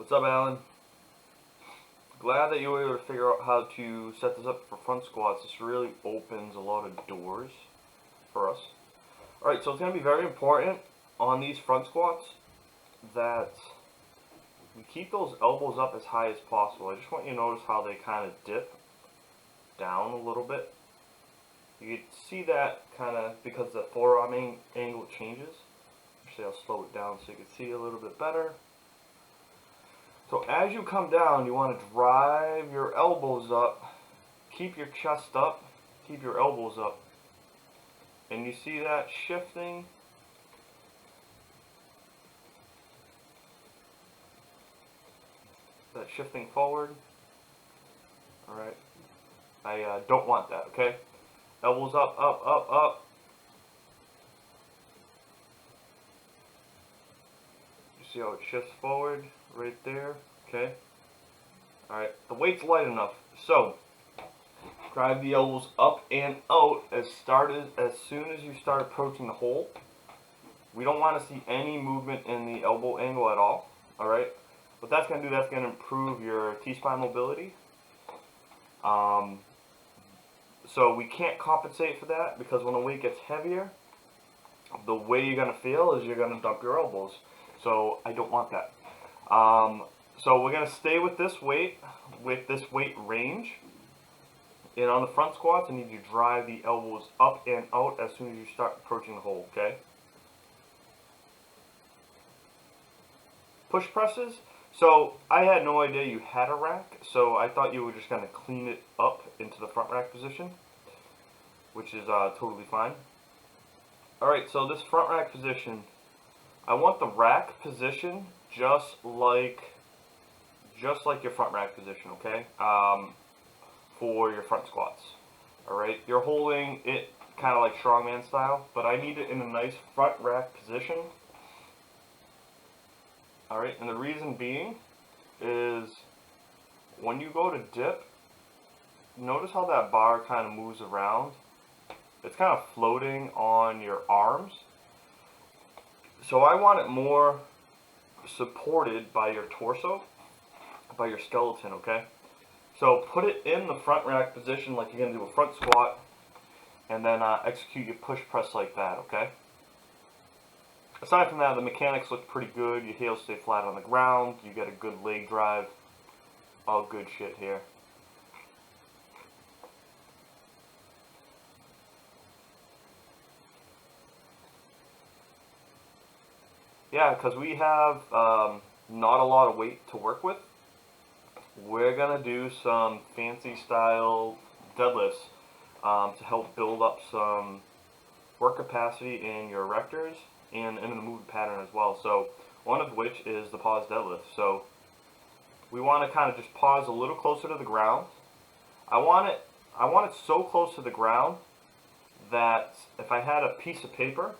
What's up, Alan? Glad that you were able to figure out how to set this up for front squats. This really opens a lot of doors for us. Alright, so it's going to be very important on these front squats that we keep those elbows up as high as possible. I just want you to notice how they kind of dip down a little bit. You can see that kind of because the forearm angle changes. Actually, I'll slow it down so you can see a little bit better. So as you come down, you want to drive your elbows up, keep your chest up, keep your elbows up. And you see that shifting? That shifting forward? Alright. I don't want that, okay? Elbows up, up, up, up. You see how it shifts forward? Right there, okay? Alright, the weight's light enough. So, drive the elbows up and out as soon as you start approaching the hole. We don't want to see any movement in the elbow angle at all. Alright? What that's going to do, that's going to improve your T-spine mobility. So we can't compensate for that because when the weight gets heavier, the way you're going to feel is you're going to dump your elbows. So I don't want that. So we're going to stay with this weight range. And on the front squats, I need you to drive the elbows up and out as soon as you start approaching the hole, okay? Push presses. So I had no idea you had a rack, so I thought you were just going to clean it up into the front rack position, which is totally fine. Alright, so this front rack position, I want the rack position just like your front rack position, okay? For your front squats. Alright, you're holding it kind of like strongman style, but I need it in a nice front rack position. Alright, and the reason being is when you go to dip, notice how that bar kind of moves around. It's kind of floating on your arms. So I want it more supported by your torso, by your skeleton, okay? So put it in the front rack position like you're going to do a front squat, and then execute your push press like that, okay? Aside from that, the mechanics look pretty good. Your heels stay flat on the ground. You get a good leg drive. All good shit here. Yeah, because we have not a lot of weight to work with. We're going to do some fancy style deadlifts to help build up some work capacity in your erectors and in the movement pattern as well. So one of which is the pause deadlift. So we want to kind of just pause a little closer to the ground. I want it so close to the ground that if I had a piece of paper,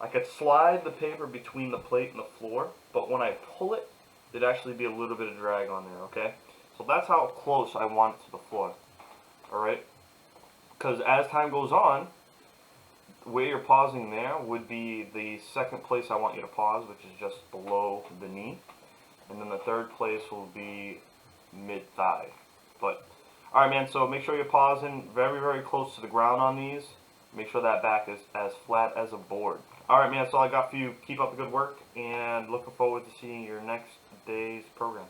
I could slide the paper between the plate and the floor, but when I pull it, there'd actually be a little bit of drag on there, okay? So that's how close I want it to the floor, alright? Because as time goes on, where you're pausing there would be the second place I want you to pause, which is just below the knee. And then the third place will be mid-thigh. But, alright man, so make sure you're pausing very, very close to the ground on these. Make sure that back is as flat as a board. Alright man, that's all I got for you. Keep up the good work, and looking forward to seeing your next day's program.